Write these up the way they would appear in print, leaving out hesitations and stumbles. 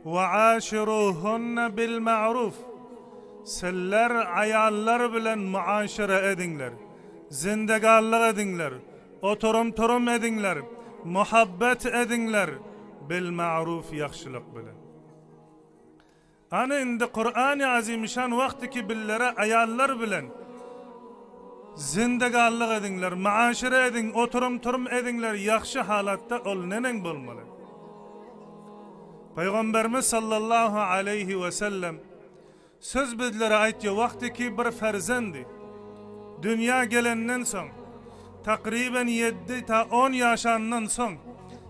وَعَاشِرُوهُنَّ بِالْمَعْرُوفِ Sizler ayallar bilen muaşere edinler, zindegallık edinler, oturum edinler, muhabbet edinler, bil ma'ruf yaxşılık bilen. Ana indi Kur'an-ı Azimüşşan vakti ki billere ayallar bilen zindegallık edinler, muaşere edin, oturum edinler, yaxşı halatta ol nenen bolmalı. Peygamberimiz sallallahu aleyhi ve sellem söz bizlere aytıyor vakti ki bir ferzendi dünya gelenden son takriben 7 ta 10 yaşandan son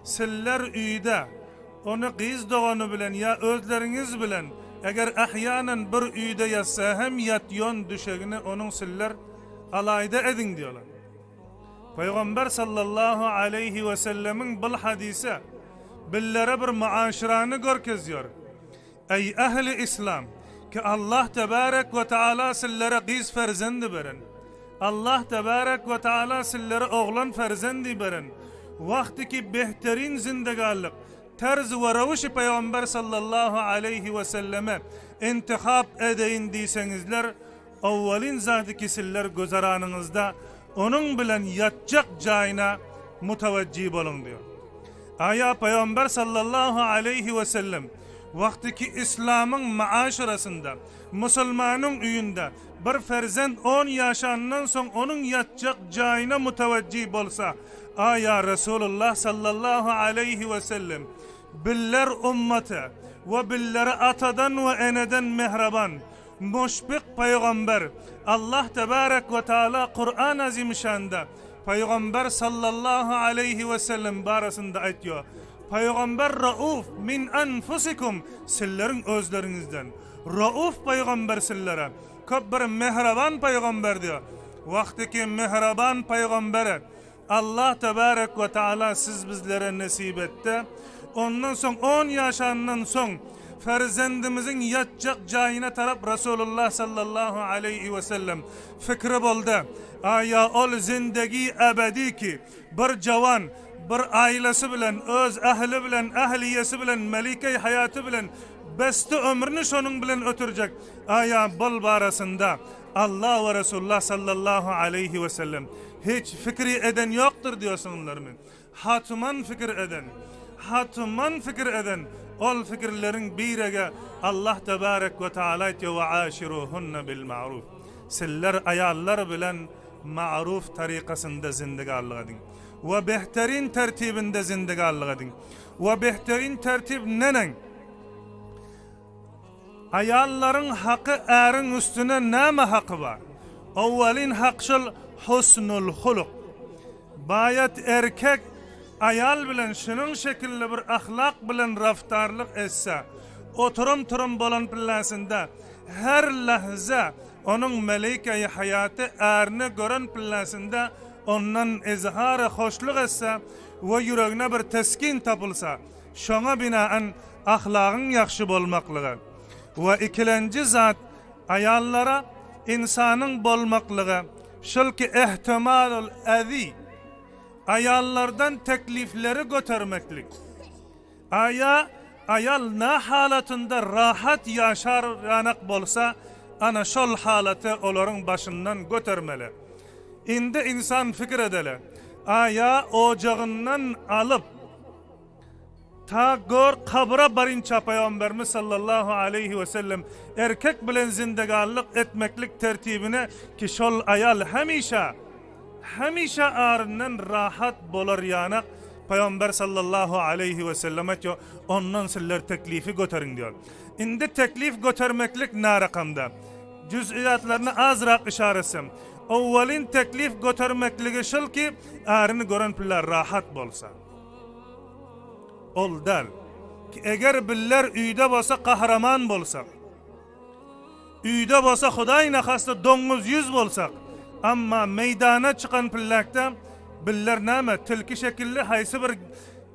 sizler uyda onu kız doğanı bilen ya özleriniz bilen eğer ahyanen bir uyda yatsa hem yatyon düşegini onun sizler alayda edin diyorlar. Peygamber sallallahu aleyhi ve sellemin bu hadise billere bir muaşiranı görkeziyor. Ey ehli İslam ki Allah tebarek ve teala sizlere kız ferzendi beren. Allah tebarek ve teala sizlere oğlan ferzendi beren. Vakti ki behterin zindegallık terz ve ravuşi Peygamber sallallahu aleyhi ve selleme intihab edeyin deysenizler evvelin zatı ki sizler gözeranınızda onun bilen yatacak cayına muteveccih olun diyor. Aya Peygamber sallallahu aleyhi ve sellem vakti ki İslam'ın maaşırasında Müslümanın üyünde bir ferzend 10 yaşından son onun yatacak cayına muteveccih olsa aya Resulullah sallallahu aleyhi ve sellem biller ümmete ve billere atadan ve eneden mehraban müşfik peygamber Allah tebarek ve teala Kur'an-ı Azimüşşan'da Peygamber sallallahu aleyhi ve sellem barasında aytıyor. Peygamber rauf min enfusikum sizlerin özlerinizden. Rauf peygamber sizlere. Köp bir mehraban peygamber diyor. Vakti ki mehraban peygambere Allah tebarek ve teala siz bizlere nasip etti. Ondan son 10 yaşından son ferzendimizin yatacak cayına taraf Resulullah sallallahu aleyhi ve sellem fikri boldu. Aya ol zindagi ebedi ki bir cavan bir ailesi bilen öz ehli bilen ehliyesi bilen melike hayatı bilen besti ömrünü şonun bilen ötürecek. Aya bol barasında Allah ve Resulullah sallallahu aleyhi ve sellem hiç fikri eden yoktur diyorsunlar mı? Hatman fikir eden, hatman fikir eden ol fikirlerin birege Allah tebarek ve teala diyor ve aşiruhunne bil ma'ruf. Sizler ayallar bilen ma'ruf tarikasında zindegallık edin. Ve behterin tertibinde zindegallık edin. Ve behterin tertib nenen? Ayalların hakkı erin üstüne ne hakkı var? Evvelin hakkşıl husnul huluk. Bayat erkek ayal bilen şunun şekilde bir ahlak bilen raftarlık etse oturum bolan pillasında her lahza onun melike-i hayatı erini gören pillasında ondan izhar-ı hoşluk etse ve yüreğine bir teskin tapılsa şona binaen ahlakın yakşı bolmaklığı ve ikilenci zat ayallara insanın bolmaklığı şıl ki ihtimalul ezi ayallardan teklifleri götürmeklik. Ayal ne halatında rahat yaşar yanak bolsa ana şol halatı onların başından götürmeli. İndi insan fikir edele. Aya ocağından alıp ta gör kabra barınca Peygamberimiz sallallahu aleyhi ve sellem erkek bilen zindegallık etmeklik tertibine ki şol ayal hemişe ağrından rahat bolar yanak Peygamber sallallahu aleyhi ve sellem diyor ondan sizler teklifi götürün diyor. İndi teklif götürmeklik ne rakamda? Cüz'iyatlarını azrak işaresim. Evvelin teklif götürmekligi şıl ki ağrını gören piller rahat bolsa. Ol der ki eğer biller üyde bolsa kahraman bolsak, üyde bolsa Huday nakasda donuz yüz bolsak, ama meydana çıkan pillakta biller neme tilki şekilli haysi bir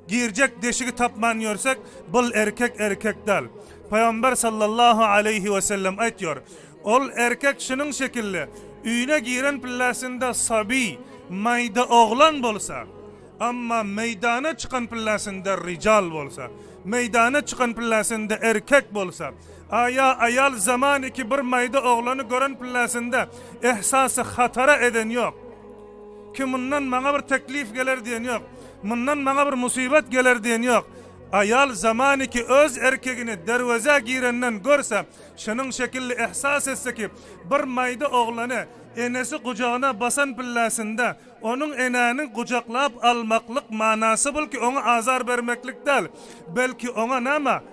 girecek deşigi tapman yorsak bul erkek del. Peygamber sallallahu aleyhi ve sellem aytıyor. Ol erkek şunun şekilli üyüne giren pillasında sabi mayda oğlan bolsa ama meydana çıkan pillasında rical bolsa meydana çıkan pillasında erkek bolsa, ayal zamanı ki bir mayda oğlanı gören pillasında ihsası hatara eden yok. Ki bundan bana bir teklif gelir diyen yok. Bundan bana bir musibet gelir diyen yok. Ayal zamanı ki öz erkeğini dervaza girenden görse, şunun şekilli ihsas etse ki bir mayda oğlanı enesi kucağına basan pillasında onun enanın kucaklap almaklık manası bul ki ona azar vermeklik değil. Belki ona nama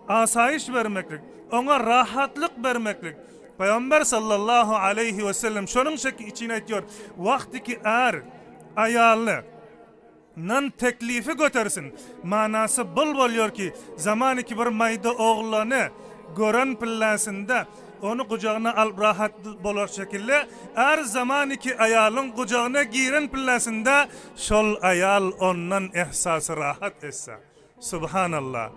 asayiş vermeklik, ona rahatlık vermeklik. Peygamber sallallahu aleyhi ve sellem şunun şekli için aytıyor. Vakti ki ayalını nan teklifi götersin. Manası bul boluyor ki zamanı ki bir mayda oğlanı gören pillasında onu kucağına al rahat bolar şekilde zamanı ki ayalın kucağına giren pillasında şol ayal ondan ihsası rahat etse. Subhanallah.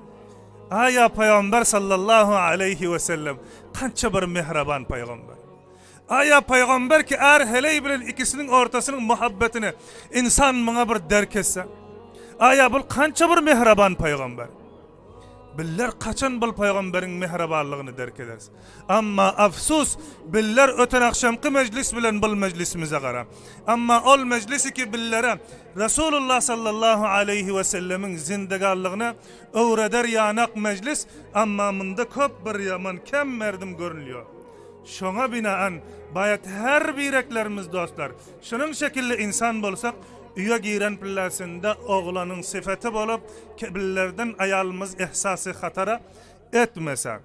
Aya Peygamber sallallahu aleyhi ve sellem kança bir mehraban peygamber. Aya Peygamber ki heley bilen ikisinin ortasının muhabbetini insan bana bir derk etse. Aya bul kança bir mehraban peygamber. Biller kaçan bul peygamberin mehrabanlığını derk ederiz. Amma afsus biller öten akşamki meclis bilen bul meclisimize gara. Amma ol meclisi ki billere Resulullah sallallahu aleyhi ve sellemin zindegarlığını öğreder yanak meclis, amma mında köp bir yaman kem merdim görünüyor. Şona binaen bayat her bireklerimiz dostlar, şunun şekilli insan bolsak, üye giren pillasında oğlanın sıfatı bolup, billerden ayalımız ihsası hatara etmese.